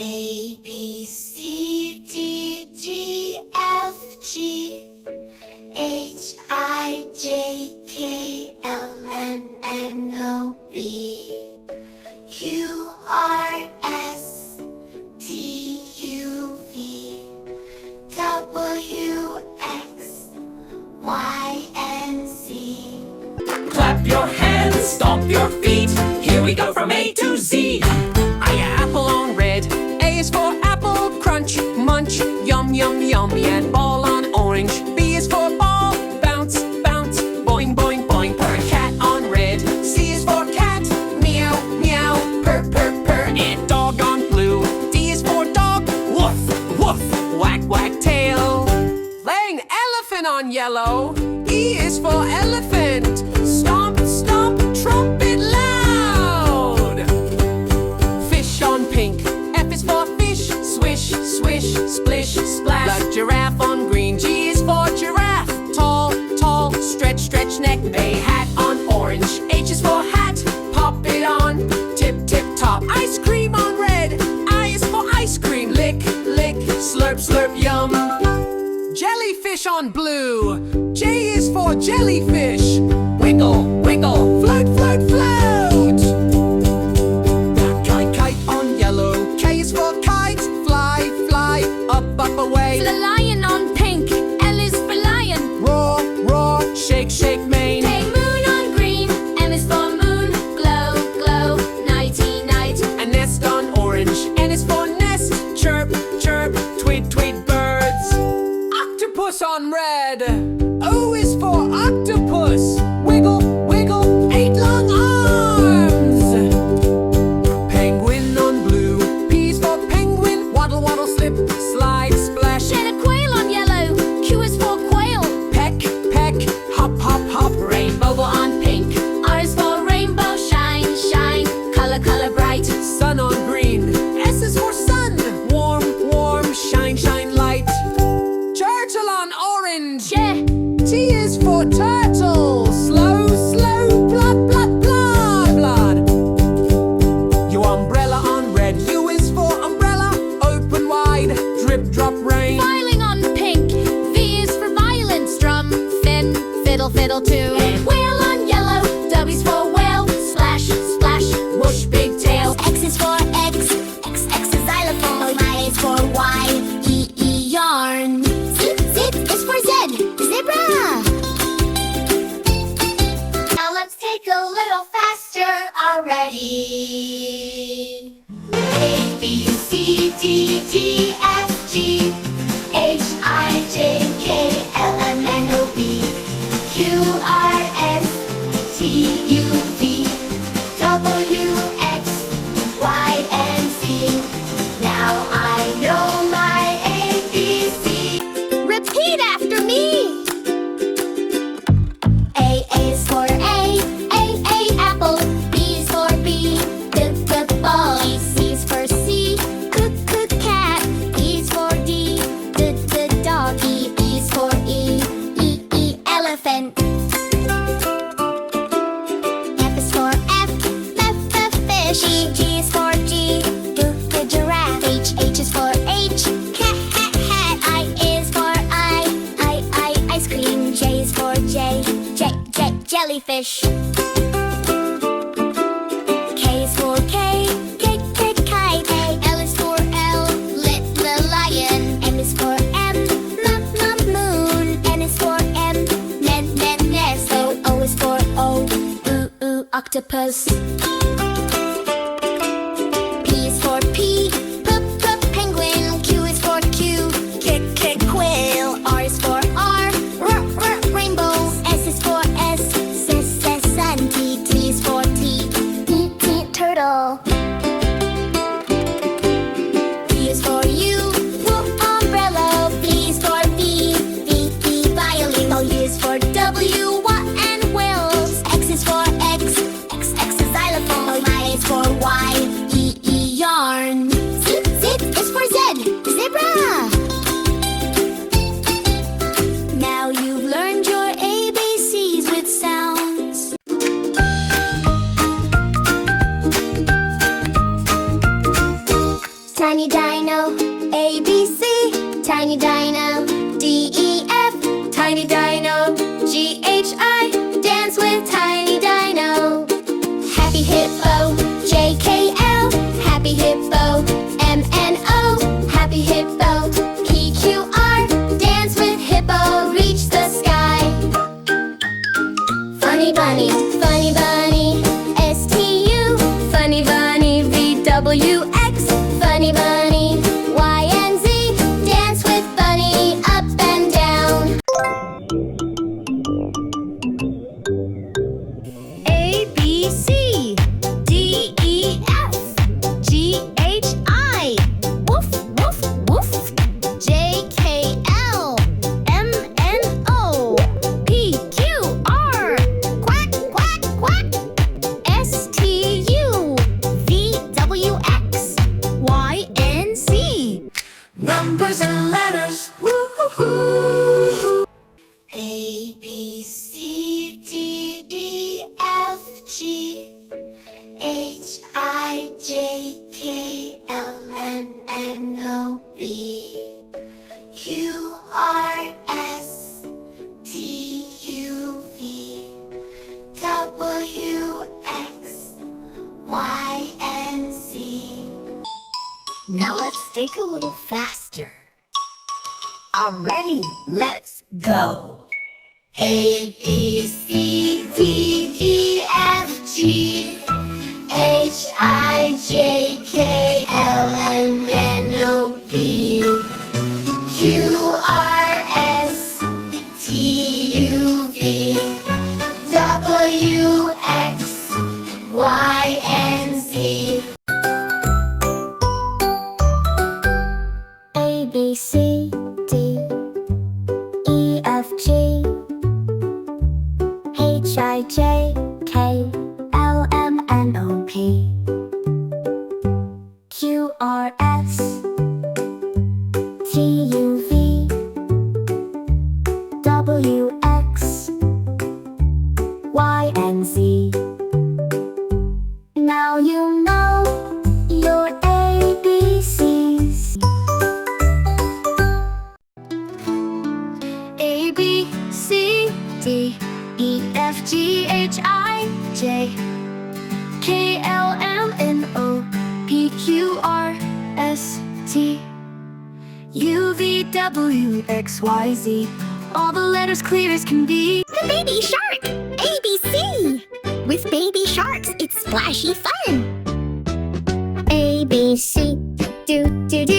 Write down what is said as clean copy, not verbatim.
A, B, C, D, G, F, G, H, I, J, K, L, M, N, O, P, Q, R, S, T, U, V, W, X, Y, and Z. Clap your hands, stomp your feet. Here we go from A to Z. Apple on red. A is for apple, crunch, munch, yum, yum, yum. And ball on orange. B is for ball, bounce, bounce, boing, boing, boing. Purr, cat on red. C is for cat, meow, meow, purr, purr, purr. And dog on blue. D is for dog, woof, woof, whack, whack, tail. Laying elephant on yellow. E is for elephant. Stomp, stomp, trumpet loud. Fish on pink. F is for fish. Swish, swish, splish, splash. Like giraffe on green. G is for giraffe. Tall, tall, stretch, stretch neck. A hat on orange. H is for hat. Pop it on. Tip, tip, top. Ice cream on red. I is for ice cream. Lick, lick, slurp, slurp, yum. Jellyfish on blue. J is for jellyfish. Wiggle, wiggle, float, float, float. Kite, kite on yellow. K is for kite. Fly, fly, up, up, away. The lion on pink. L is for lion. Roar, roar, shake, shake, mane. Hey, moon on green. M is for moon. Glow, glow, nighty, night. A nest on orange. N is for nest. Chirp, chirp, tweet, tweet, birds. Octopus on red. O is for octopus. Wiggle, wiggle, 8 long arms. Penguin on blue. P is for penguin. Waddle, waddle, slip, slide, splash. Get a quail on yellow. Q is for quail. Peck, peck, hop, hop, hop. Rainbow on pink. R is for rainbow. Shine, shine, color, color bright. Sun on green. S is for sun. Warm, warm, shine, shine, light. Turtle on orange. Yeah. T is for turtle. Slow, slow, blood, blood, blood, blood. Your umbrella on red. U is for umbrella. Open wide. Drip, drop, rain. Violin on pink. V is for violin. Strum, fin, fiddle, fiddle too. Whale on yellow. W is for whale. Splash, splash, whoosh, big tail. X is for X, X is xylophone. Y is for Y, E, yarn. Z is for Z, zebra. Now let's take a little faster already. A, B, C, D, G, F, G, H, I, J, K, L, M, N, O, P, Q, R, S, T, U, V, W, X, Y, and Z. Now I know my ABC. Repeat after me. A is for A, apple. B is for B, ball. C is for C, cat. E is for D, dog. E is for E, elephant. F is for F, fish. G is for G, giraffe. H is for H, cat. I is for ice cream. J is for J, jellyfish. K is for K, kite. L is for L, little lion. M is for M, moon. N is for M, nest. O is for O, octopus. P is for P, penguin. Q is for Q, quail. R is for R, rainbow. S is for S, sun. T is for T, turtle. U is for U, umbrella. V is for V, violin. W is for W, and wheels. X is for X is xylophone. Y tiny dino. A, B, C, tiny dino. D, E, F, tiny dino. G, H, I, dance with tiny dino. Happy hippo. J, K, L, happy hippo. M, N, O, happy hippo. P, Q, R, dance with hippo. Reach the sky. Funny bunny, funny bunny. S, T, U, funny bunny. V, W, X, funny bunny. Y and Z, dance with bunny. Up and down. A, B, C, D, E, F, G, H, I. Woof, woof, woof. J, K, L, M, N, O, P, Q, R. Quack, quack, quack. S, T, U, V, W, X, Y, and Z. Numbers and letters. Woo-hoo-hoo. A, B, C, D, E, F, G, H, I, J, K, L, M, N, O, P, Q, R, S, T, U, V, W, X, Y, and Z. Now let's think a little faster. Already, let's go. A, B, C, D, E, F, G, H, I, J, K, L, M, N, O, P, Q, R, S, T, U, V, W, X, Y, and Z. A, B, C, D, E, F, G, H, I, J, K, L, M, N, O, P, Q, R, S, T, U, V, W, X, Y, and Z. Now you know your ABCs. A, B, C, D, E, F, G, H, I, J, K, L, M, N, O, P, Q, R, S, T, U, V, W, X, Y, Z. All the letters clear as can be. The baby shark, ABC. With baby sharks, it's splashy fun. A, B, C, do, do, do.